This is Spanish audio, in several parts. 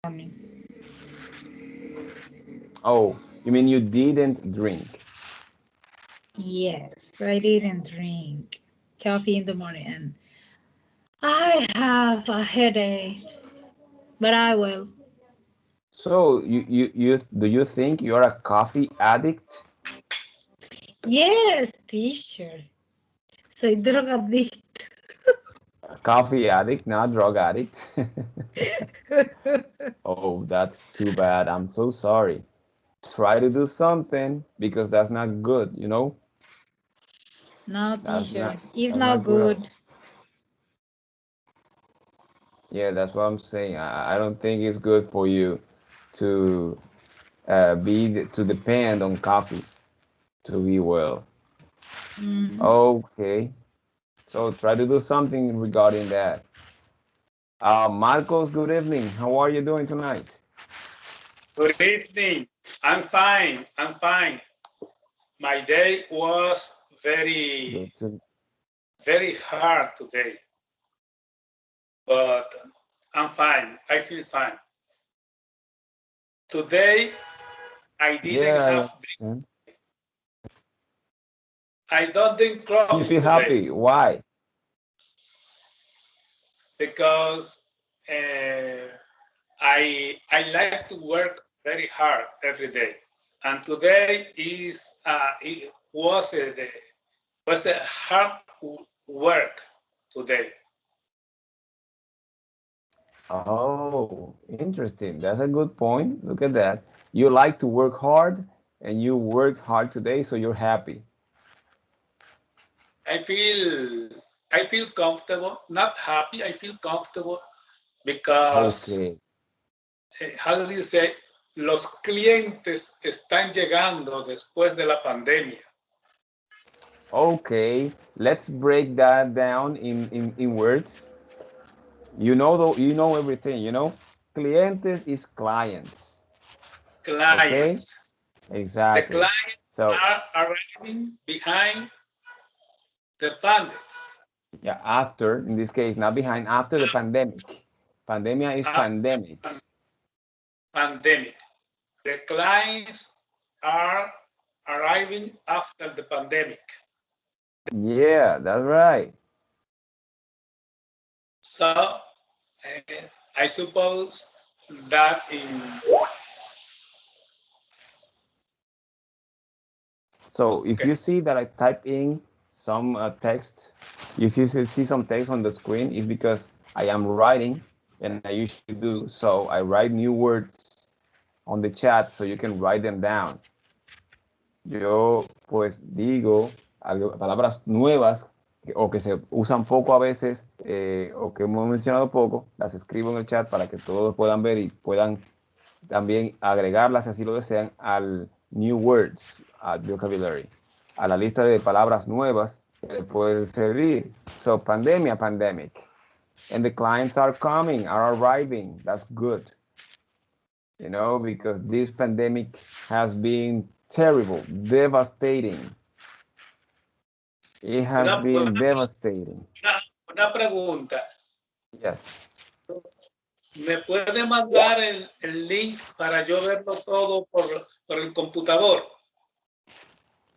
morning. Oh, you mean you didn't drink? Yes, I didn't drink coffee in the morning and I have a headache, but I will. So you do you think you're a coffee addict? Yes, teacher. Soy drogadicta. A coffee addict, not drug addict. Oh, that's too bad. I'm so sorry. Try to do something because that's not good, you know? No, That's teacher. not It's that's not not good at good. all. Yeah, that's what I'm saying. I don't think it's good for you to to depend on coffee to be well. Mm. Okay, so try to do something regarding that. Marcos, good evening. How are you doing tonight? Good evening. I'm fine. I'm fine. My day was Good to, very hard today, but I'm fine. I feel fine. Today, I didn't yeah, I have, understand. I don't drink You coffee feel today happy. Why? because I like to work very hard every day, and today it was a hard work today. Oh, interesting. That's a good point. Look at that. You like to work hard and you worked hard today, so you're happy. I feel I feel comfortable, not happy. I feel comfortable because Okay. how do you say? Los clientes están llegando después de la pandemia. Okay. Let's break that down in words. You know everything, you know? Clientes is clients. Okay? Clients. The Exactly. clients So, are arriving behind the bandits. yeah, after, in this case, not behind, after the pandemic. Pandemia is After pandemic. pandemic. The clients are arriving after the pandemic. Yeah, that's right. So I suppose that in So if okay. you see that I type in some text, if you see some text on the screen, it's because I am writing, and I usually do so. I write new words on the chat so you can write them down. Yo pues digo palabras nuevas o que se usan poco a veces o que hemos mencionado poco, las escribo en el chat para que todos puedan ver y puedan también agregarlas, si así lo desean, al New Words at Vocabulary, a la lista de palabras nuevas que le pueden servir. So, pandemia, pandemic. And the clients are coming, are arriving. That's good, you know, because this pandemic has been terrible, devastating. It has Una, una, been devastating. una pregunta. Yes. ¿Me puede mandar el link para yo verlo todo por el computador?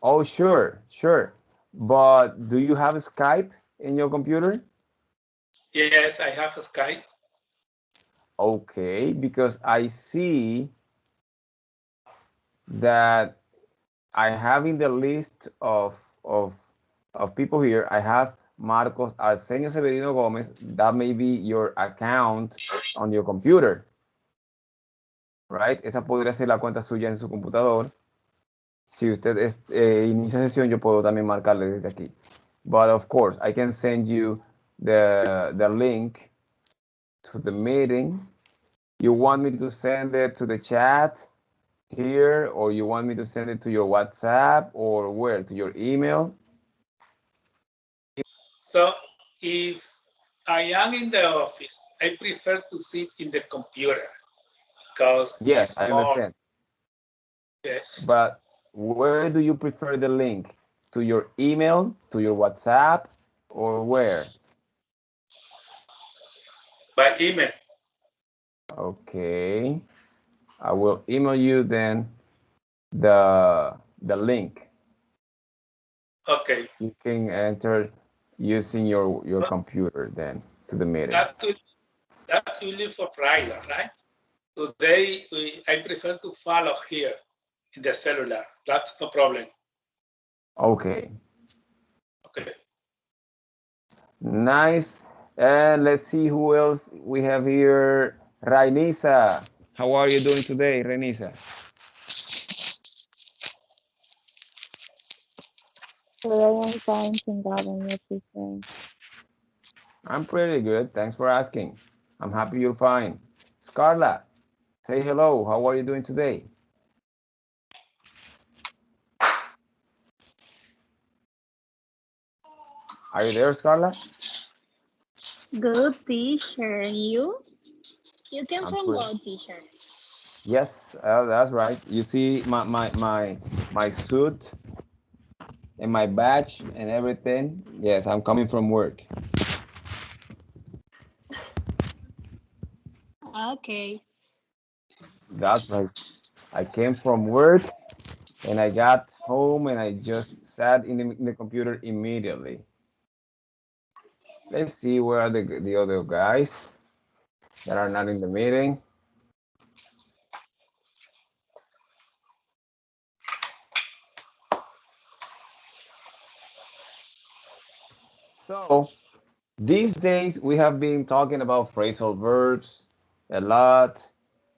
Oh, sure, sure. But do you have Skype in your computer? Yes, I have a Skype. Okay, because I see that I have in the list of people here, I have Marcos Arsenio Severino Gomez. That may be your account on your computer, right? Esa podría ser la cuenta suya en su computador. Si usted inicia sesión, yo puedo también marcarle desde aquí. But of course, I can send you the link to the meeting. You want me to send it to the chat here, or you want me to send it to your WhatsApp, or where? To your email? So if I am in the office, I prefer to sit in the computer because Yes, it's I more, understand. yes, But where do you prefer the link? To your email, to your WhatsApp, or where? by email. Okay. I will email you then the link. Okay. You can enter using your computer then to the meeting. That will be for Friday, right? Today, I prefer to follow here in the cellular. That's no problem. Okay. Okay. Nice. And let's see who else we have here. Rainisa. How are you doing today, Rainisa? Today I'm fine, thank God, and your teacher. I'm pretty good. Thanks for asking. I'm happy you're fine. Scarla, say hello. How are you doing today? Are you there, Scarla? Good teacher, and you? You came I'm from pretty. what, teacher? Yes, that's right. You see my suit and my badge and everything. Yes, I'm coming from work. Okay. That's right. I came from work and I got home and I just sat in the computer immediately. Let's see where are the other guys that are not in the meeting. So these days we have been talking about phrasal verbs a lot,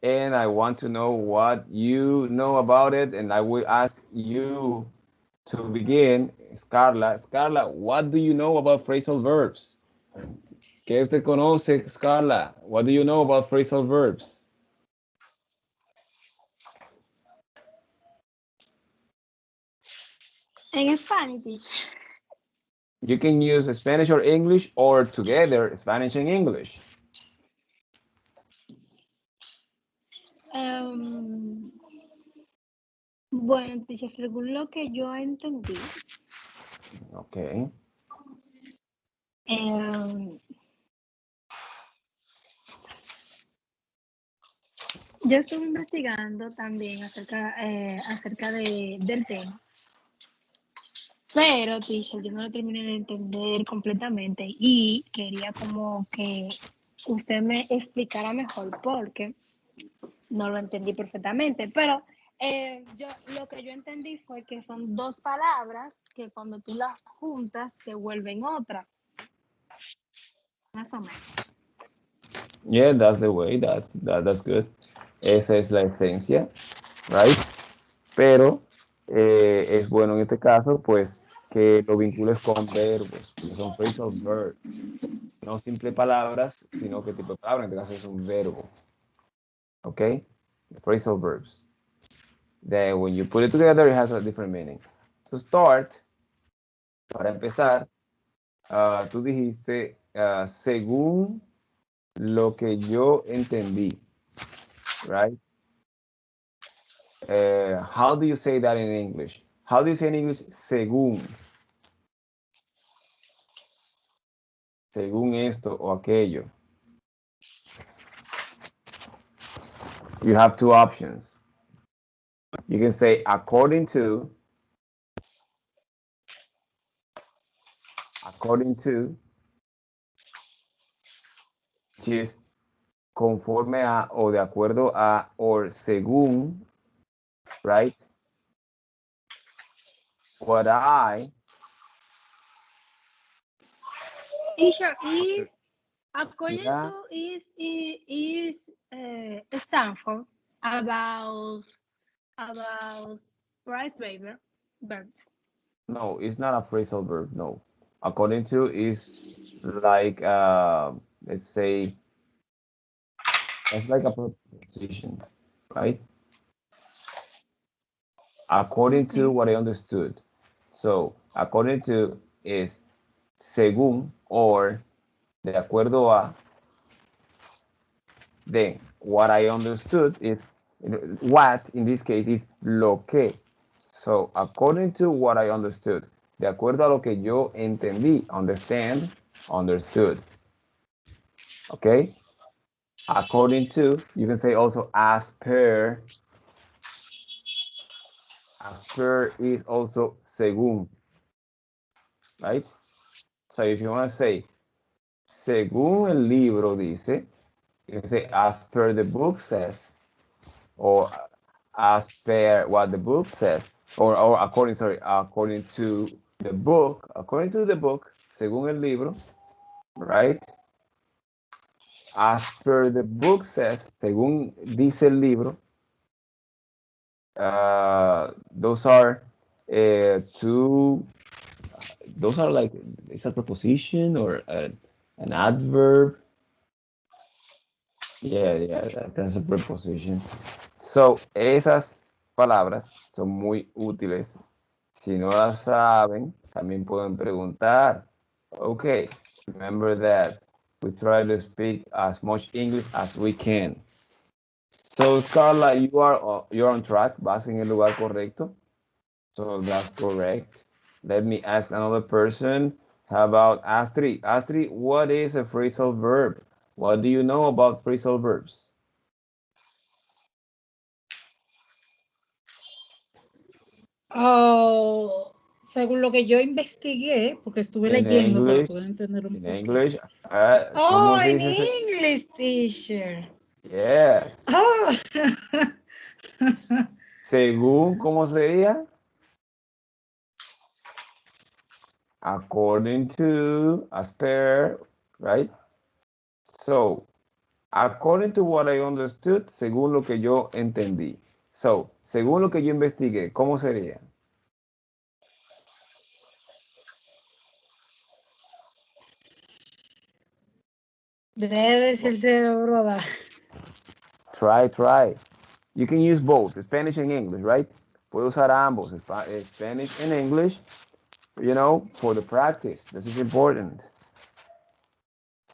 and I want to know what you know about it, and I will ask you to begin, Scarla. Scarla, what do you know about phrasal verbs? ¿Qué usted conoce, Scarla? What do you know about phrasal verbs? En Spanish, teacher. You can use Spanish or English or together Spanish and English. Em, bueno, teacher, según lo que yo entendí, Okay. em, yo estuve investigando también acerca del tema, pero, teacher, yo no lo terminé de entender completamente y quería como que usted me explicara mejor porque no lo entendí perfectamente, pero lo que yo entendí fue que son dos palabras que cuando tú las juntas se vuelven otra, más o menos. Yeah, that's the way. That's good. Esa es la esencia, right? Pero es bueno en este caso, pues, que lo vincules con verbos, que son phrasal verbs, no simple palabras, sino que tipo de palabra, en este caso es un verbo, okay? Phrasal verbs. Then when you put it together, it has a different meaning. To start, para empezar, tú dijiste, según lo que yo entendí, right? How do you say that in English? How do you say in English según? Según esto o aquello. You have two options. You can say according to, which is conforme a o de acuerdo a or según, right? What I. Teacher, is according Yeah. to Stanford about right verbs. No, it's not a phrasal verb. No. According to is like, let's say, it's like a preposition, right? According to Okay. what I understood. So, according to is según or de acuerdo a. Then, what I understood is what in this case is lo que. So, according to what I understood, de acuerdo a lo que yo entendí, understand, understood. Okay? According to, you can say also as per. As per is also según, right? So if you want to say, según el libro dice, you can say as per the book says, or as per what the book says, or according to the book, según el libro, right? As per the book says, según dice el libro, those are two, those are like, it's a preposition or an adverb. Yeah, that's a preposition. So, esas palabras son muy útiles. Si no las saben, también pueden preguntar. Okay, remember that we try to speak as much English as we can. So, Carla, you're on track. Vas en el lugar correcto. So that's correct. Let me ask another person. How about Astrid? Astrid, what is a phrasal verb? What do you know about phrasal verbs? Oh, según lo que yo investigué, porque estuve In leyendo para English, poder entender un in poquito. English, Oh, ¿cómo se en dice ese? English, teacher. Yes. Oh. Según, ¿cómo sería? According to, as per, right? So, according to what I understood, según lo que yo entendí. So, según lo que yo investigué, ¿cómo sería? Debe decirse brother. Try. You can use both, Spanish and English, right? Puedo usar ambos, Spanish and English, you know, for the practice. This is important.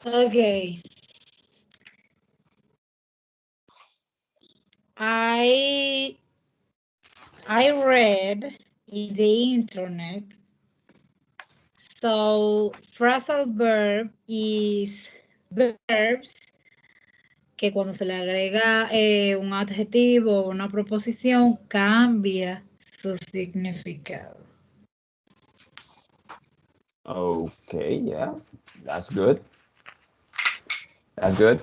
Okay. I read in the internet. So phrasal verb is verbs que cuando se le agrega un adjetivo o una proposición cambia su significado. Okay, yeah, that's good. That's good.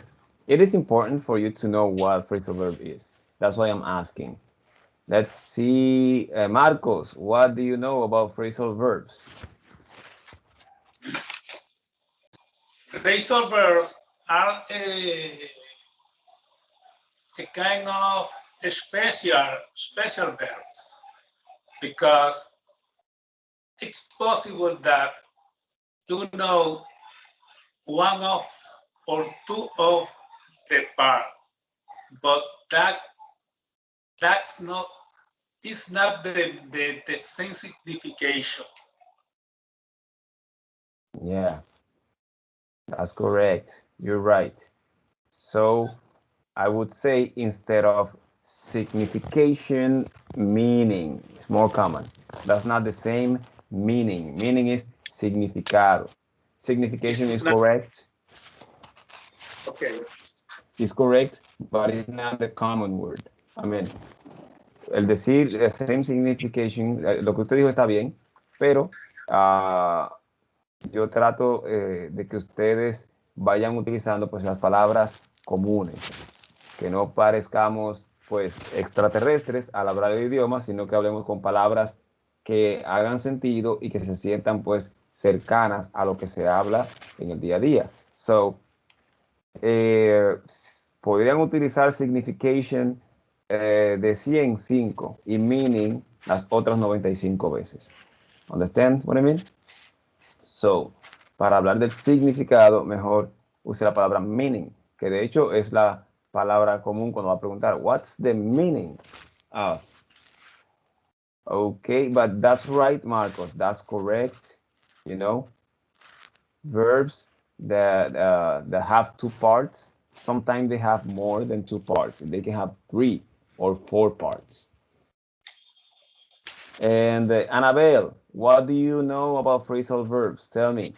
It is important for you to know what phrasal verb is. That's why I'm asking. Let's see, Marcos, what do you know about phrasal verbs? Phrasal verbs are a kind of special verbs because it's possible that you know one of or two of the parts, but that's not is not the same signification. Yeah, that's correct. You're right. So I would say instead of signification, meaning. It's more common. That's not the same meaning. Meaning is significado. Signification is It's not correct. okay. It's correct, but it's not the common word. I mean, el decir the same signification, lo que usted dijo está bien, pero yo trato de que ustedes vayan utilizando pues las palabras comunes, que no parezcamos pues extraterrestres al hablar el idioma, sino que hablemos con palabras que hagan sentido y que se sientan pues cercanas a lo que se habla en el día a día. So, podrían utilizar signification de 105 y meaning las otras 95 veces. Understand what I mean? So, para hablar del significado, mejor use la palabra meaning, que de hecho es la palabra común cuando va a preguntar, what's the meaning of? Okay, but that's right, Marcos. That's correct. You know, verbs that have two parts, sometimes they have more than two parts. They can have 3 or 4 parts. And Annabelle, what do you know about phrasal verbs? Tell me.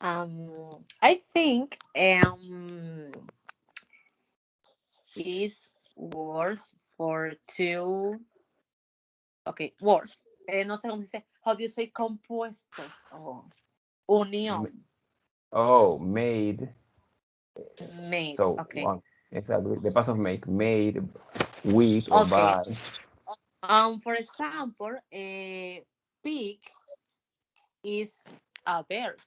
I think is words for two. Okay, words. No sé cómo se dice. How do you say compuestos? Oh, unión. Oh, made. Made. So Okay. one, exactly. The past of make, made with or Okay. by. For example, pick is a verb.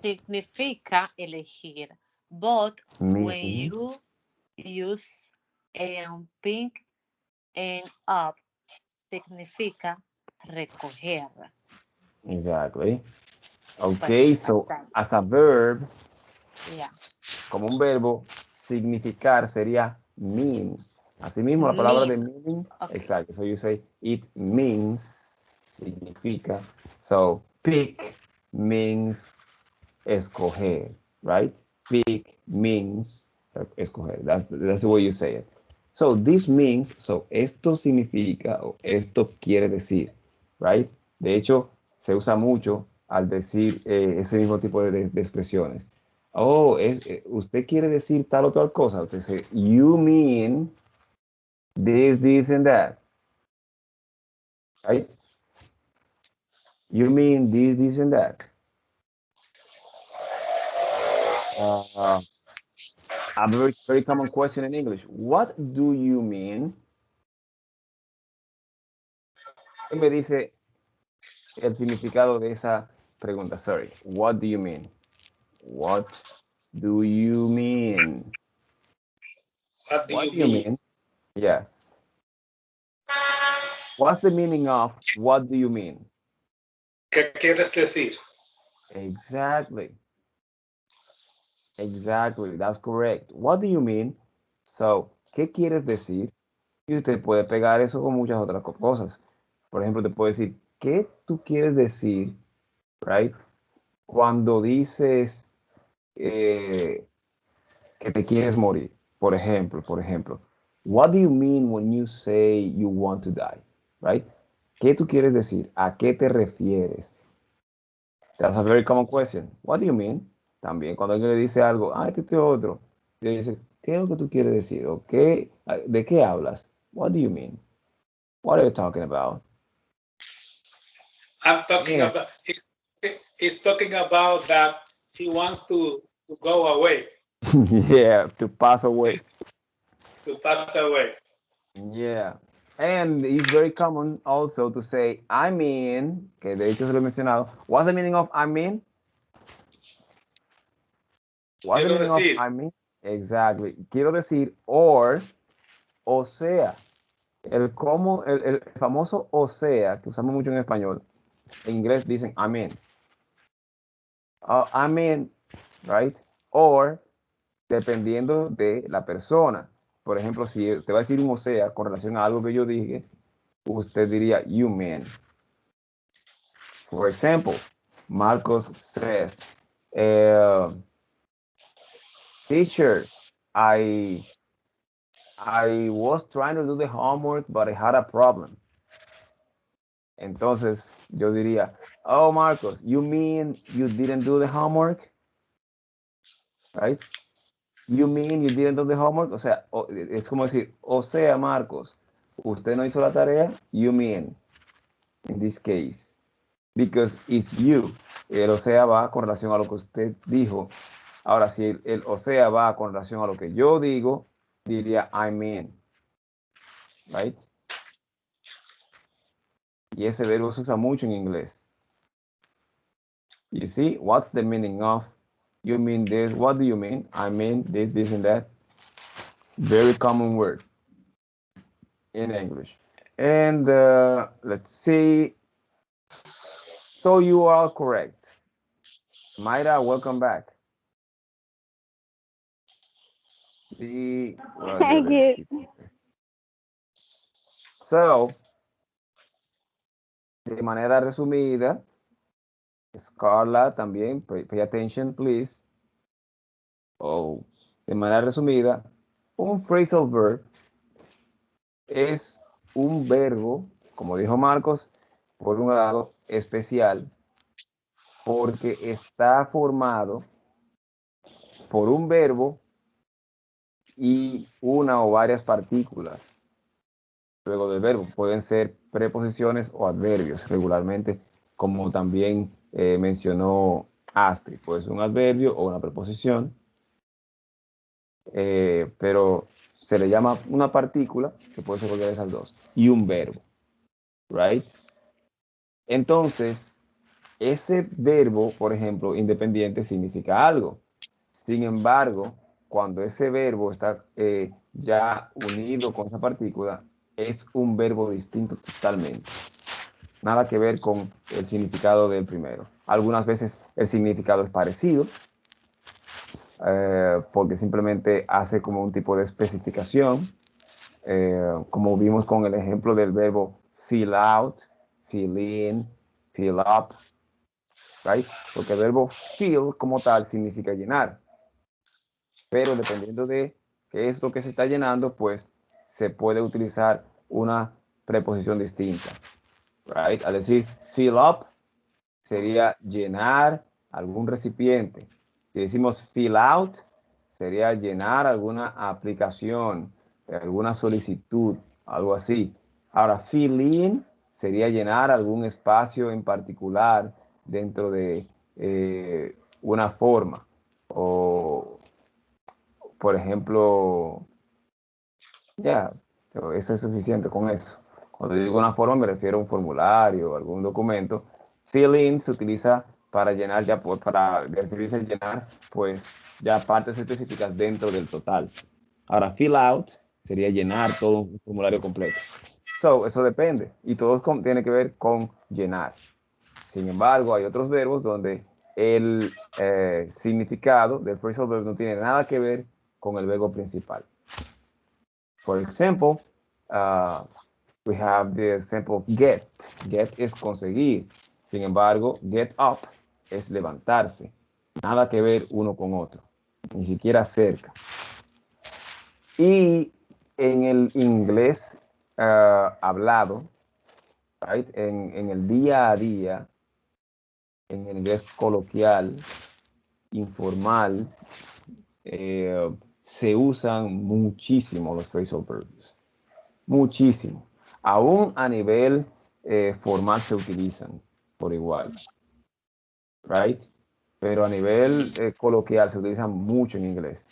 Significa elegir. But when Mean. you use pick and up, significa recoger. Exactly. Well, Okay, so that's as a verb, yeah. como un verbo, significar sería mean. Asimismo, la palabra de Mean. meaning, Okay. exacto. So you say it means, significa. So pick means escoger, right? Pick means escoger. That's the way you say it. So this means, so esto significa o esto quiere decir, right? De hecho, se usa mucho al decir ese mismo tipo de expresiones. Oh, usted quiere decir tal o tal cosa. Usted dice, you mean this, and that. Right? You mean this, and that. A very, very common question in English. What do you mean? ¿Qué me dice el significado de esa pregunta? Sorry. What do you mean? What do you mean? What do What you do you mean? mean? Yeah. What's the meaning of what do you mean? ¿Qué quieres decir? Exactly. Exactly. That's correct. What do you mean? So, ¿qué quieres decir? Y usted puede pegar eso con muchas otras cosas. Por ejemplo, te puede decir, ¿qué tú quieres decir? Right? Cuando dices que te quieres morir. Por ejemplo, what do you mean when you say you want to die? Right? ¿Qué tú quieres decir? ¿A qué te refieres? That's a very common question. What do you mean? También cuando alguien le dice algo, este otro, le dice, ¿qué es lo que tú quieres decir? ¿O qué, de qué hablas? What do you mean? What are you talking about? I'm talking Yeah. about, he's talking about that he wants to go away, Yeah, to pass away. to pass away. Yeah. And it's very common also to say, I mean, que de hecho se lo he mencionado. What's the meaning of I mean? What's the Quiero meaning of decir, I mean? Exactly. Quiero decir, or, o sea. El famoso o sea, que usamos mucho en español, en inglés dicen I mean. I mean, right? Or, dependiendo de la persona. Por ejemplo, si te va a decir un o sea con relación a algo que yo dije, usted diría you mean. For example, Marcos says, teacher, I was trying to do the homework, but I had a problem. Entonces, yo diría, oh, Marcos, you mean you didn't do the homework? Right? You mean you didn't do the homework? O sea, es como decir, o sea, Marcos, usted no hizo la tarea? You mean, in this case. Because it's you. El o sea va con relación a lo que usted dijo. Ahora, si el o sea va con relación a lo que yo digo, diría I mean. Right? Y ese verbo se usa mucho en inglés. You see, what's the meaning of? You mean this? What do you mean? I mean this, and that. Very common word in English. And let's see. So you are correct. Mayra, welcome back. See, Thank you. So, de manera resumida, Scarla también, pay attention, please. Oh, de manera resumida, un phrasal verb es un verbo, como dijo Marcos, por un lado especial, porque está formado por un verbo y una o varias partículas. Luego del verbo pueden ser preposiciones o adverbios regularmente, como también mencionó Astrid. Puede ser un adverbio o una preposición, pero se le llama una partícula, que puede ser cualquiera de esas dos, y un verbo, right? Entonces, ese verbo, por ejemplo, independiente, significa algo. Sin embargo, cuando ese verbo está ya unido con esa partícula, es un verbo distinto totalmente. Nada que ver con el significado del primero. Algunas veces el significado es parecido, porque simplemente hace como un tipo de especificación, como vimos con el ejemplo del verbo fill out, fill in, fill up, right? Porque el verbo fill como tal significa llenar, pero dependiendo de qué es lo que se está llenando, pues se puede utilizar una preposición distinta, right? Al decir fill up, sería llenar algún recipiente. Si decimos fill out, sería llenar alguna aplicación, alguna solicitud, algo así. Ahora, fill in sería llenar algún espacio en particular dentro de una forma. O, por ejemplo, ya, eso es suficiente con eso. Cuando digo una forma me refiero a un formulario o algún documento. Fill in se utiliza para llenar ya, para referirse a llenar, pues ya partes específicas dentro del total. Ahora, fill out sería llenar todo un formulario completo. So, eso depende y todo tiene que ver con llenar. Sin embargo, hay otros verbos donde el significado del phrasal verb no tiene nada que ver con el verbo principal. For example, we have the example of get. Get es conseguir. Sin embargo, get up es levantarse. Nada que ver uno con otro. Ni siquiera cerca. Y en el inglés hablado, right, en el día a día, en el inglés coloquial, informal, se usan muchísimo los phrasal verbs. Muchísimo. Aún a nivel formal se utilizan por igual. Right? Pero a nivel coloquial se utilizan mucho en inglés.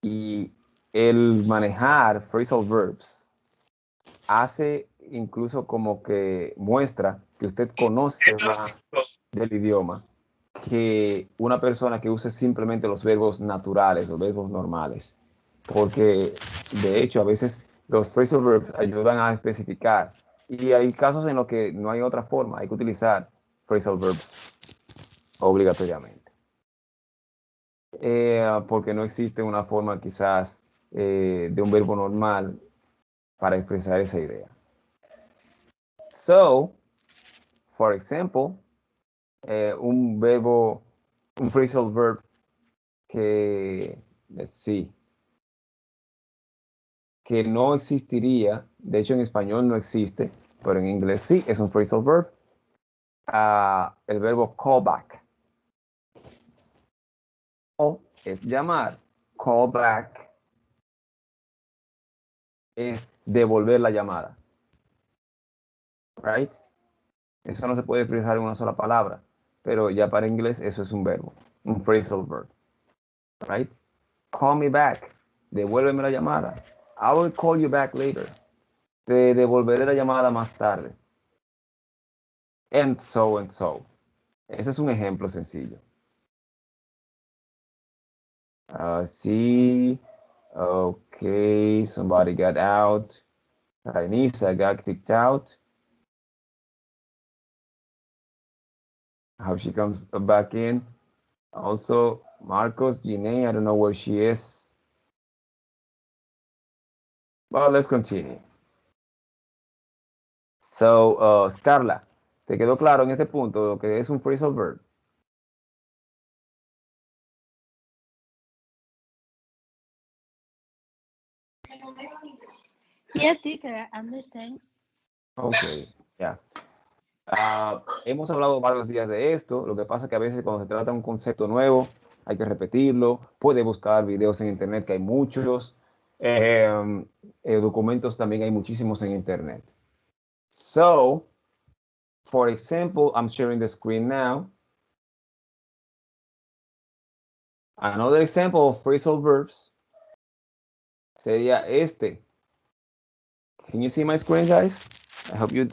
Y el manejar phrasal verbs hace incluso como que muestra que usted conoce más del idioma que una persona que use simplemente los verbos naturales o verbos normales. Porque de hecho a veces los phrasal verbs ayudan a especificar y hay casos en los que no hay otra forma, hay que utilizar phrasal verbs obligatoriamente. Porque no existe una forma quizás de un verbo normal para expresar esa idea. So, for example, un phrasal verb que, let's see, que no existiría, de hecho en español no existe, pero en inglés sí, es un phrasal verb, el verbo call back. O es llamar, call back es devolver la llamada, right? Eso no se puede expresar en una sola palabra, pero ya para inglés eso es un verbo, un phrasal verb, right? Call me back, devuélveme la llamada. I will call you back later. Te devolveré la llamada más tarde. And so and so. Ese es un ejemplo sencillo. Sí. Okay, somebody got out. Rainisa got kicked out. How she comes back in. Also, Marcos, Gine, I don't know where she is. Well, let's continue. So, Scarla, ¿te quedó claro en este punto lo que es un phrasal verb? Yes, teacher, I understand. Okay, yeah. Hemos hablado varios días de esto. Lo que pasa es que a veces cuando se trata de un concepto nuevo, hay que repetirlo. Puede buscar videos en internet, que hay muchos. Documentos también hay muchísimos en internet. So, for example, I'm sharing the screen now. Another example of phrasal verbs sería este. Can you see my screen, guys? I hope you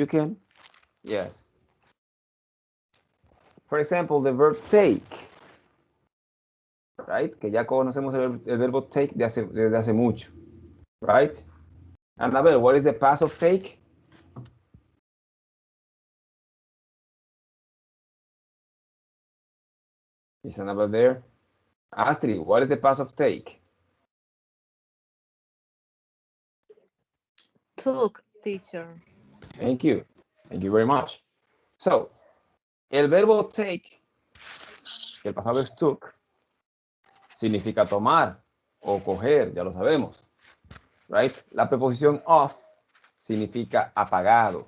can. Yes. For example, the verb take. Right? Que ya conocemos el verbo take desde hace mucho. Right? Annabelle, what is the past of take? Is Annabelle there? Astrid, what is the past of take? Took, teacher. Thank you. Thank you very much. So, el verbo take, que el pasado es took, significa tomar o coger, ya lo sabemos. Right? La preposición of significa apagado.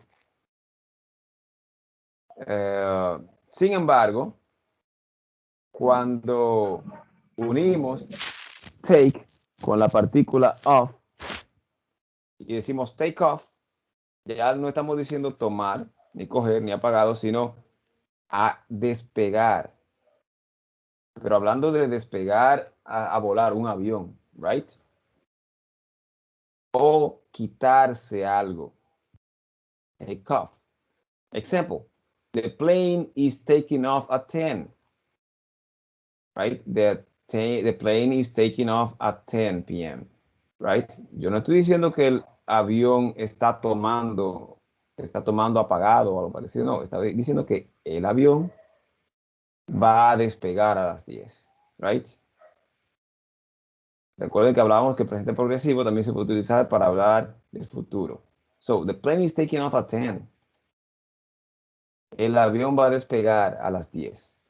Sin embargo, cuando unimos take con la partícula of y decimos take off, ya no estamos diciendo tomar, ni coger, ni apagado, sino a despegar. Pero hablando de despegar a volar un avión, right? O quitarse algo. Take off. Example, the plane is taking off at 10. Right? The plane is taking off at 10 p.m. Right? Yo no estoy diciendo que el avión está tomando apagado o algo parecido. No, está diciendo que el avión va a despegar a las 10. Right? Recuerden que hablábamos que el presente progresivo también se puede utilizar para hablar del futuro. So, the plane is taking off at 10. El avión va a despegar a las 10.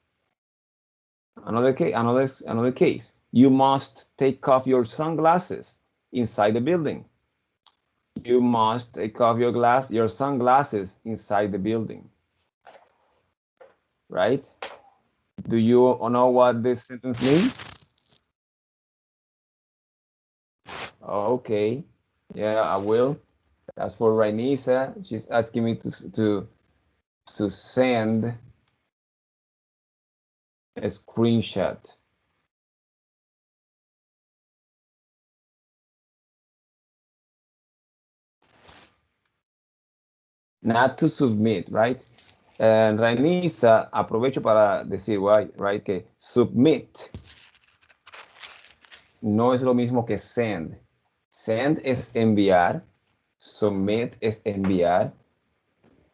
Another case. You must take off your sunglasses inside the building. You must take off your sunglasses inside the building. Right? Do you know what this sentence means? Okay. Yeah, I will. That's for Rainisa. She's asking me to send a screenshot. Not to submit, right? Rainisa, aprovecho para decir, right, que submit no es lo mismo que send. Send es enviar, submit es enviar.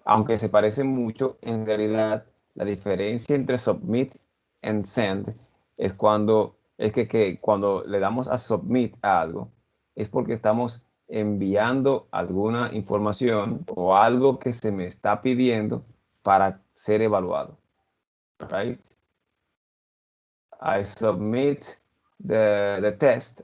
Aunque se parecen mucho, en realidad la diferencia entre submit y send es que cuando le damos a submit a algo, es porque estamos enviando alguna información o algo que se me está pidiendo para ser evaluado. Right? I submit the test,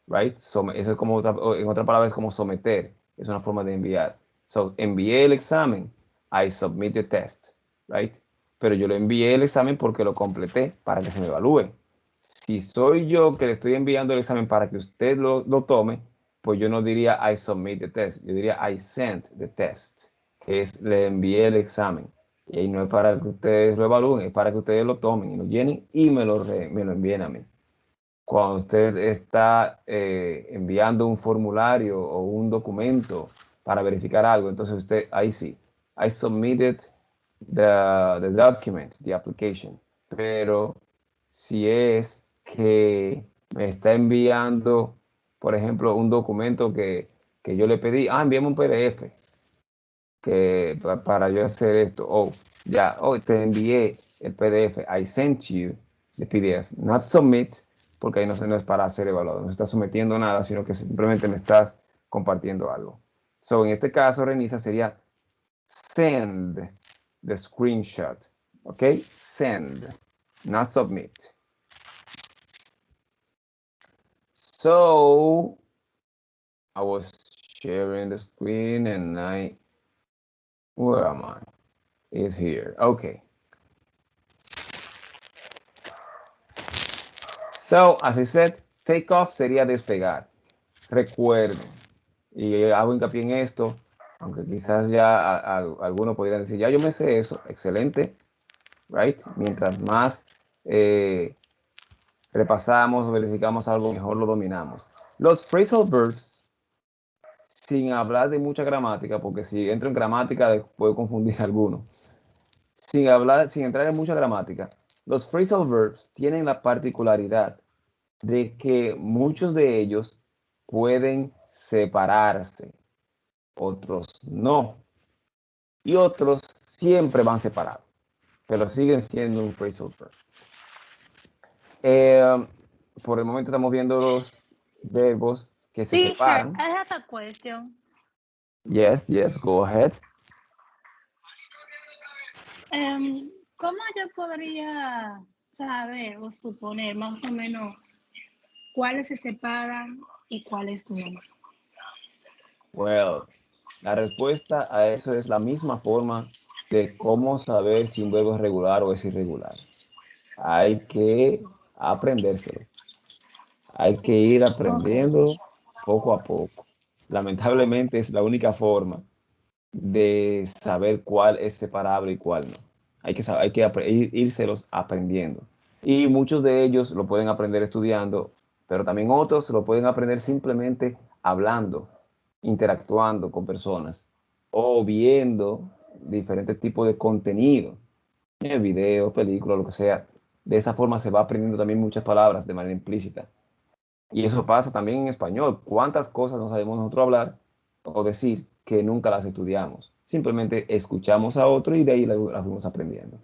right? Eso es como, en otra palabra, es como someter, es una forma de enviar. So, envié el examen, I submit the test, right? Pero yo lo envié el examen porque lo completé para que se me evalúe. Si soy yo que le estoy enviando el examen para que usted lo tome, pues yo no diría I submit the test, yo diría I sent the test, que es le envié el examen. Y ahí no es para que ustedes lo evalúen, es para que ustedes lo tomen y lo llenen y me lo envíen a mí. Cuando usted está enviando un formulario o un documento para verificar algo, entonces usted, ahí sí, I submitted the document, the application. Pero si es que me está enviando, por ejemplo, un documento que yo le pedí, envíame un PDF que para yo hacer esto, te envié el PDF, I sent you the PDF, not submit, porque ahí no es para ser evaluado, no se está sometiendo nada, sino que simplemente me estás compartiendo algo. So, en este caso, Renisa, sería send the screenshot, ok, send, not submit. So, I was sharing the screen and I Where am I? Is here. Okay. So, as I said, take off sería despegar. Recuerden, y hago hincapié en esto, aunque quizás ya algunos podrían decir, ya yo me sé eso, excelente, right? Mientras más repasamos o verificamos algo, mejor lo dominamos. Los phrasal verbs, sin hablar de mucha gramática, porque si entro en gramática puedo confundir a algunos. Sin entrar en mucha gramática, los phrasal verbs tienen la particularidad de que muchos de ellos pueden separarse, otros no, y otros siempre van separados, pero siguen siendo un phrasal verb. Por el momento estamos viendo los verbos que se Teacher, separan. I have a question. Yes, go ahead. ¿Cómo yo podría saber o suponer más o menos cuáles se separan y cuáles no? Well, la respuesta a eso es la misma forma de cómo saber si un verbo es regular o es irregular. Hay que aprendérselo. Hay que ir aprendiendo poco a poco. Lamentablemente es la única forma de saber cuál es separable y cuál no. Hay que írselos aprendiendo. Y muchos de ellos lo pueden aprender estudiando, pero también otros lo pueden aprender simplemente hablando, interactuando con personas o viendo diferentes tipos de contenido, video, película, lo que sea. De esa forma se va aprendiendo también muchas palabras de manera implícita. Y eso pasa también en español. ¿Cuántas cosas no sabemos nosotros hablar o decir que nunca las estudiamos? Simplemente escuchamos a otro y de ahí las fuimos aprendiendo.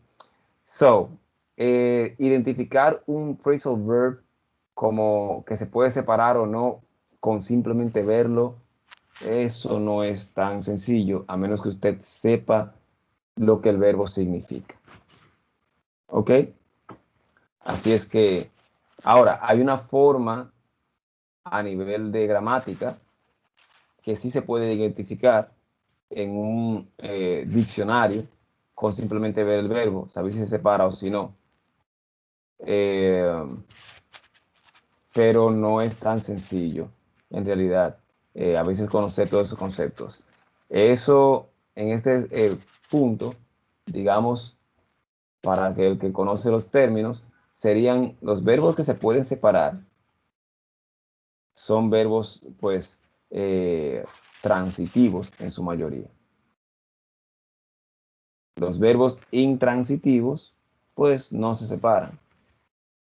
So, identificar un phrasal verb como que se puede separar o no con simplemente verlo, eso no es tan sencillo, a menos que usted sepa lo que el verbo significa. ¿Ok? Así es que, ahora, hay una forma a nivel de gramática que sí se puede identificar en un diccionario con simplemente ver el verbo, saber si se separa o si no. Pero no es tan sencillo, en realidad, a veces conocer todos esos conceptos. Eso, en este punto, digamos, para que el que conoce los términos, serían los verbos que se pueden separar. Son verbos, pues, transitivos en su mayoría. Los verbos intransitivos, pues, no se separan.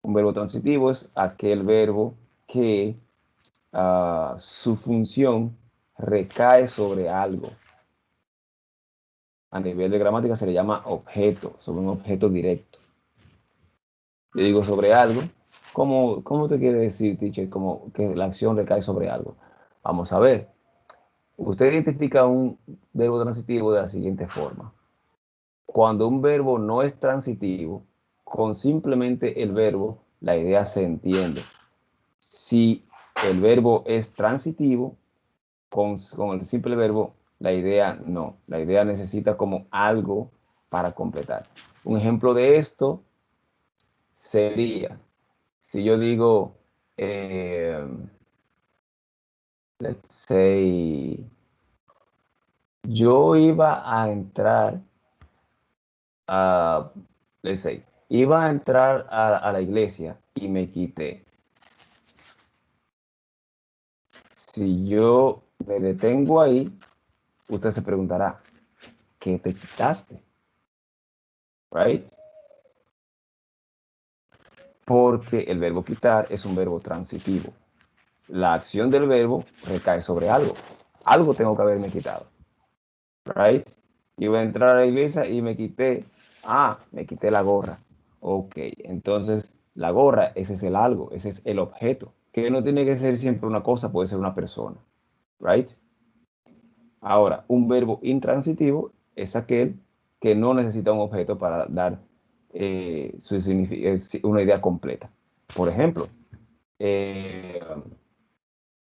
Un verbo transitivo es aquel verbo que su función recae sobre algo. A nivel de gramática se le llama objeto, sobre un objeto directo. Yo digo sobre algo. ¿Cómo te quiere decir, teacher? Como que la acción recae sobre algo. Vamos a ver. Usted identifica un verbo transitivo de la siguiente forma. Cuando un verbo no es transitivo, con simplemente el verbo, la idea se entiende. Si el verbo es transitivo, con el simple verbo, la idea no. La idea necesita como algo para completar. Un ejemplo de esto sería, si yo digo, let's say, yo iba a entrar let's say, iba a entrar a la iglesia y me quité. Si yo me detengo ahí, usted se preguntará, ¿qué te quitaste? Right? Porque el verbo quitar es un verbo transitivo. La acción del verbo recae sobre algo. Algo tengo que haberme quitado. Right? Iba a entrar a la iglesia y me quité. Me quité la gorra. Ok, entonces la gorra, ese es el algo, ese es el objeto. Que no tiene que ser siempre una cosa, puede ser una persona. Right? Ahora, un verbo intransitivo es aquel que no necesita un objeto para dar una idea completa. Por ejemplo,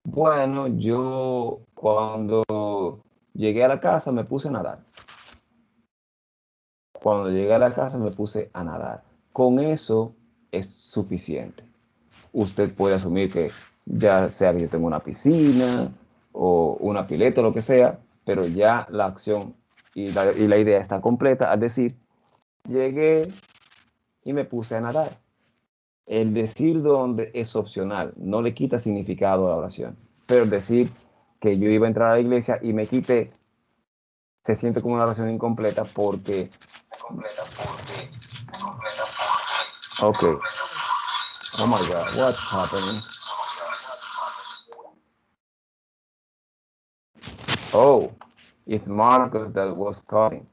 bueno, yo cuando llegué a la casa me puse a nadar. Cuando llegué a la casa me puse a nadar. Con eso es suficiente. Usted puede asumir que ya sea que yo tengo una piscina o una pileta o lo que sea, pero ya la acción y la idea está completa, es decir, llegué y me puse a nadar. El decir dónde es opcional, no le quita significado a la oración, pero el decir que yo iba a entrar a la iglesia y me quité, se siente como una oración incompleta porque... Ok. Oh my God, what's happening? Oh, it's Marcus that was calling.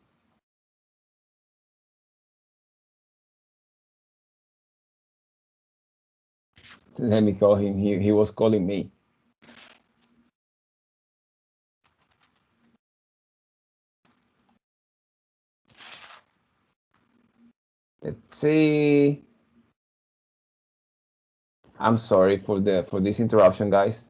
Let me call him. He was calling me. Let's see. I'm sorry for this interruption, guys.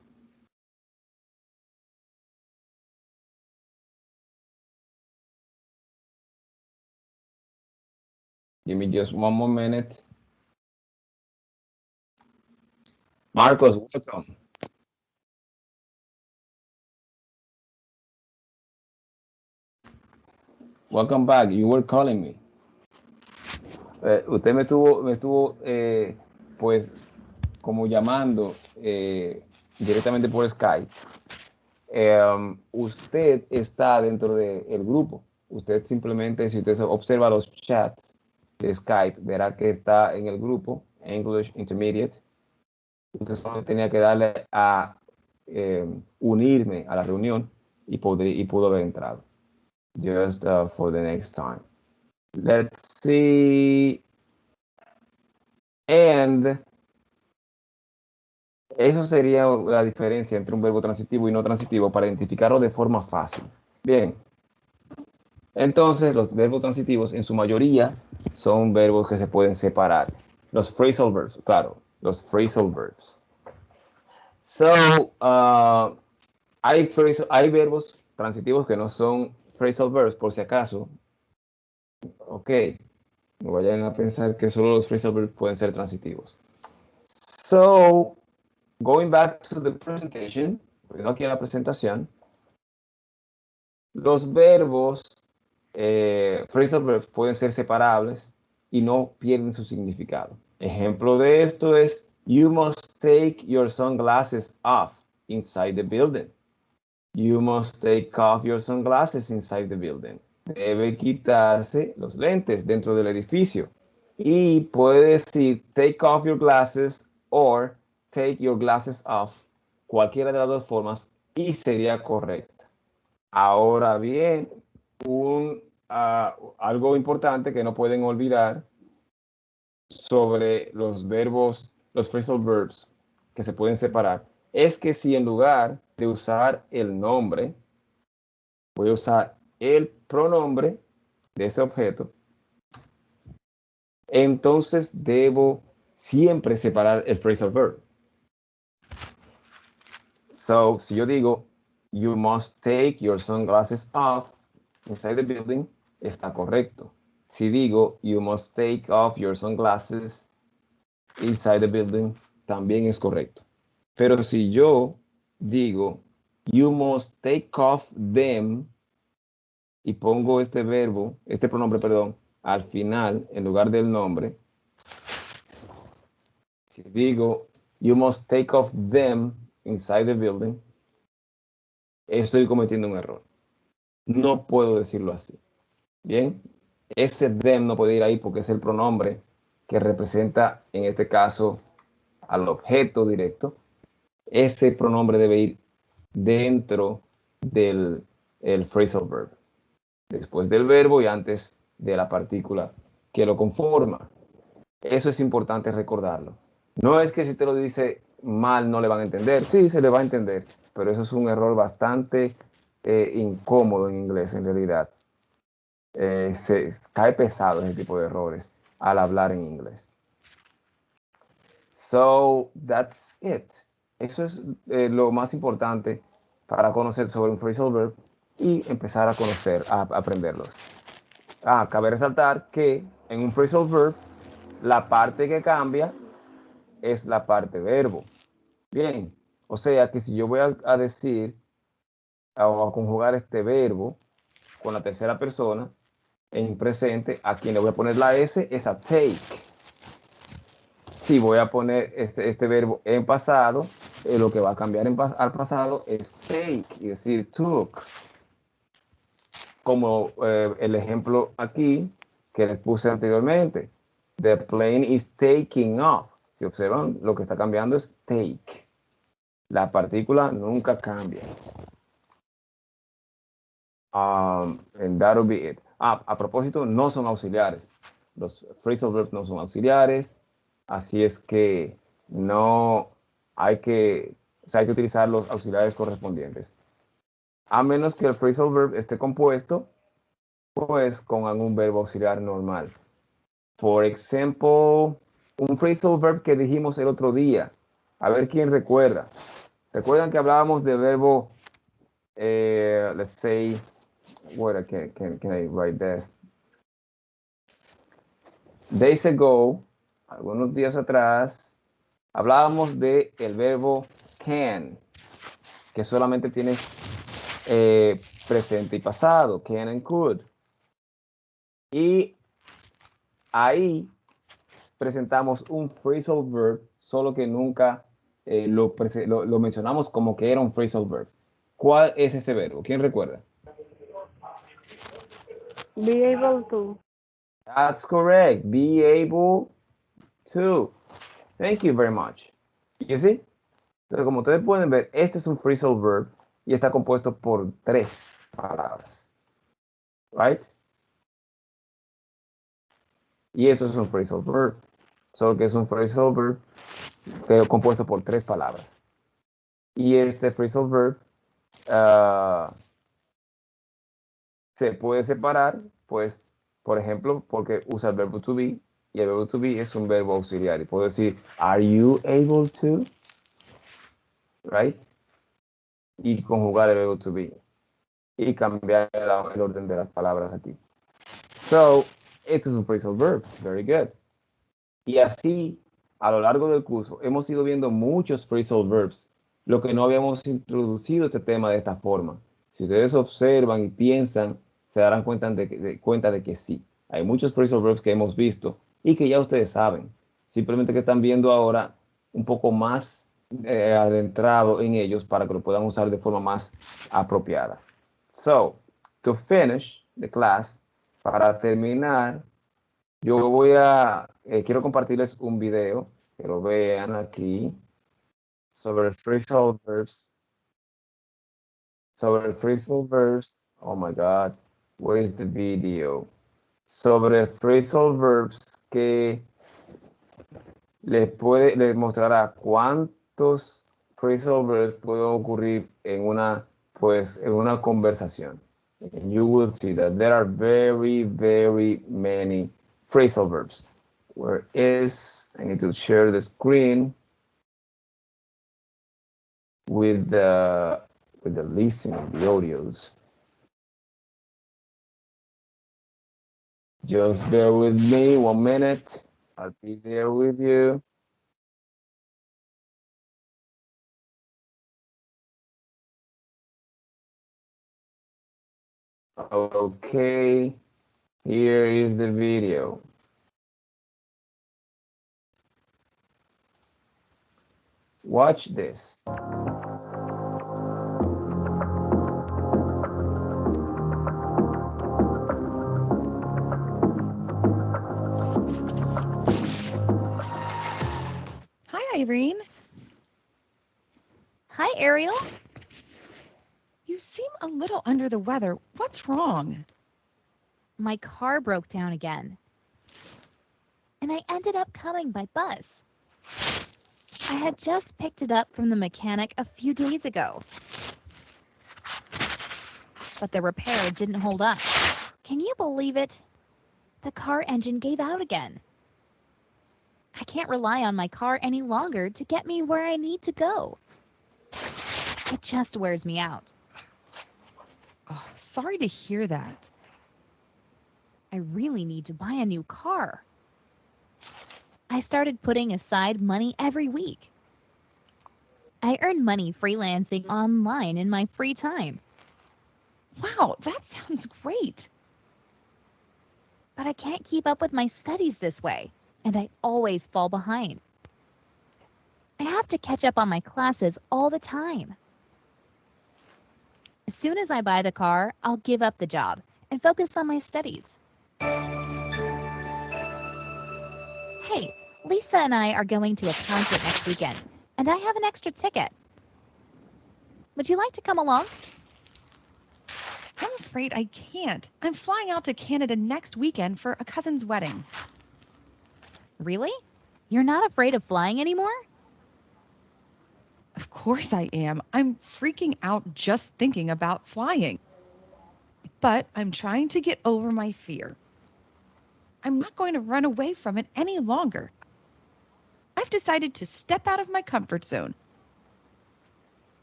Give me just one more minute. Marcos, welcome. Welcome back. You were calling me. Usted me estuvo pues como llamando directamente por Skype. Usted está dentro del grupo. Usted simplemente, si usted observa los chats de Skype, verá que está en el grupo English Intermediate. Usted solo tenía que darle a unirme a la reunión y pudo haber entrado. Just for the next time. Let's see. And eso sería la diferencia entre un verbo transitivo y no transitivo para identificarlo de forma fácil. Bien. Entonces, los verbos transitivos en su mayoría son verbos que se pueden separar. Los phrasal verbs, claro, los phrasal verbs. So, hay verbos transitivos que no son phrasal verbs, por si acaso. Ok, no vayan a pensar que solo los phrasal verbs pueden ser transitivos. So, going back to the presentation, volviendo aquí a la presentación, los verbos phrasal verbs pueden ser separables y no pierden su significado. Ejemplo de esto es: you must take your sunglasses off inside the building. You must take off your sunglasses inside the building. Debe quitarse los lentes dentro del edificio. Y puede decir take off your glasses or take your glasses off. Cualquiera de las dos formas y sería correcto. Ahora bien, algo importante que no pueden olvidar sobre los verbos, los phrasal verbs que se pueden separar, es que si en lugar de usar el nombre, voy a usar el pronombre de ese objeto, entonces debo siempre separar el phrasal verb. So, si yo digo, you must take your sunglasses off inside the building, está correcto. Si digo, you must take off your sunglasses inside the building, también es correcto. Pero si yo digo, you must take off them, y pongo este pronombre, perdón, al final, en lugar del nombre, si digo, you must take off them inside the building, estoy cometiendo un error. No puedo decirlo así. Bien, ese them no puede ir ahí porque es el pronombre que representa, en este caso, al objeto directo. Ese pronombre debe ir dentro del phrasal verb, después del verbo y antes de la partícula que lo conforma. Eso es importante recordarlo. No es que si te lo dice mal no le van a entender. Sí, se le va a entender, pero eso es un error bastante incómodo en inglés en realidad. Se cae pesado ese tipo de errores al hablar en inglés. So, that's it. Eso es lo más importante para conocer sobre un phrasal verb y empezar a aprenderlos. Cabe resaltar que en un phrasal verb, la parte que cambia es la parte verbo. Bien, o sea que si yo voy a decir o a conjugar este verbo con la tercera persona en presente, a quien le voy a poner la S es a take. Si voy a poner este verbo en pasado, lo que va a cambiar al pasado es take, y decir took. Como el ejemplo aquí que les puse anteriormente. The plane is taking off. Si observan, lo que está cambiando es take. La partícula nunca cambia. And that'll be it. A propósito, no son auxiliares. Los phrasal verbs no son auxiliares. Así es que no hay que, o sea, hay que utilizar los auxiliares correspondientes. A menos que el phrasal verb esté compuesto, pues con algún verbo auxiliar normal. Por ejemplo, un phrasal verb que dijimos el otro día. A ver quién recuerda. ¿Recuerdan que hablábamos del verbo, let's say, where can I write this? Days ago, algunos días atrás, hablábamos de el verbo can, que solamente tiene presente y pasado, can and could. Y ahí presentamos un phrasal verb, solo que nunca lo mencionamos como que era un phrasal verb. ¿Cuál es ese verbo? ¿Quién recuerda? Be able to. That's correct. Be able to. Thank you very much. You see? Entonces, como ustedes pueden ver, este es un phrasal verb y está compuesto por 3 palabras. Right? Y esto es un phrasal verb. Solo que es un phrasal verb compuesto por 3 palabras. Y este phrasal verb se puede separar, pues, por ejemplo, porque usa el verbo to be, y el verbo to be es un verbo auxiliar. Y puedo decir, are you able to? Right? Y conjugar el verbo to be. Y cambiar el orden de las palabras aquí. So, esto es un phrasal verb. Very good. Y así, a lo largo del curso, hemos ido viendo muchos phrasal verbs, lo que no habíamos introducido este tema de esta forma. Si ustedes observan y piensan, se darán cuenta de que sí. Hay muchos phrasal verbs que hemos visto y que ya ustedes saben. Simplemente que están viendo ahora un poco más adentrado en ellos para que lo puedan usar de forma más apropiada. So, to finish the class, para terminar, yo quiero compartirles un video, que lo vean aquí, sobre phrasal verbs. Sobre phrasal verbs. Oh my God, where is the video? Sobre phrasal verbs que les mostrará cuántos phrasal verbs pueden ocurrir en una conversación. And you will see that there are very, very many phrasal verbs. Where is, I need to share the screen with the listening, the audios. Just bear with me 1 minute. I'll be there with you. Okay, here is the video. Watch this. Hi, Irene. Hi, Ariel. You seem a little under the weather. What's wrong? My car broke down again. And I ended up coming by bus. I had just picked it up from the mechanic a few days ago. But the repair didn't hold up. Can you believe it? The car engine gave out again. I can't rely on my car any longer to get me where I need to go. It just wears me out. Oh, sorry to hear that. I really need to buy a new car. I started putting aside money every week. I earn money freelancing online in my free time. Wow, that sounds great. But I can't keep up with my studies this way, and I always fall behind. I have to catch up on my classes all the time. As soon as I buy the car, I'll give up the job and focus on my studies. Hey, Lisa and I are going to a concert next weekend, and I have an extra ticket. Would you like to come along? I'm afraid I can't. I'm flying out to Canada next weekend for a cousin's wedding. Really? You're not afraid of flying anymore? Of course I am. I'm freaking out just thinking about flying. But I'm trying to get over my fear. I'm not going to run away from it any longer. I've decided to step out of my comfort zone.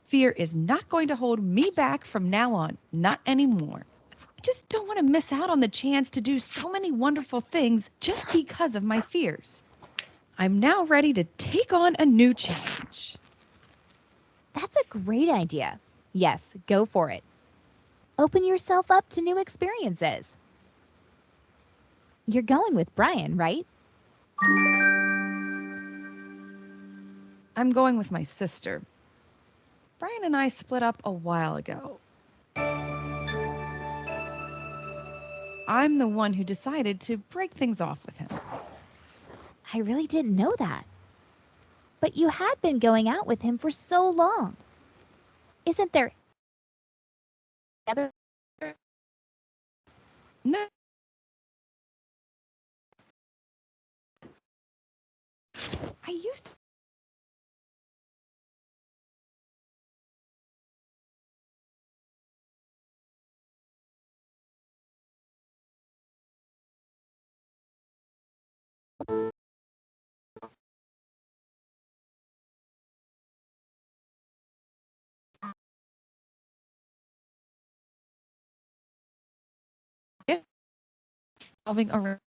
Fear is not going to hold me back from now on, not anymore. I just don't want to miss out on the chance to do so many wonderful things just because of my fears. I'm now ready to take on a new challenge. That's a great idea. Yes, go for it. Open yourself up to new experiences. You're going with Brian, right? I'm going with my sister. Brian and I split up a while ago. I'm the one who decided to break things off with him. I really didn't know that. But you had been going out with him for so long. Isn't there other? No. I used to. Revolving around.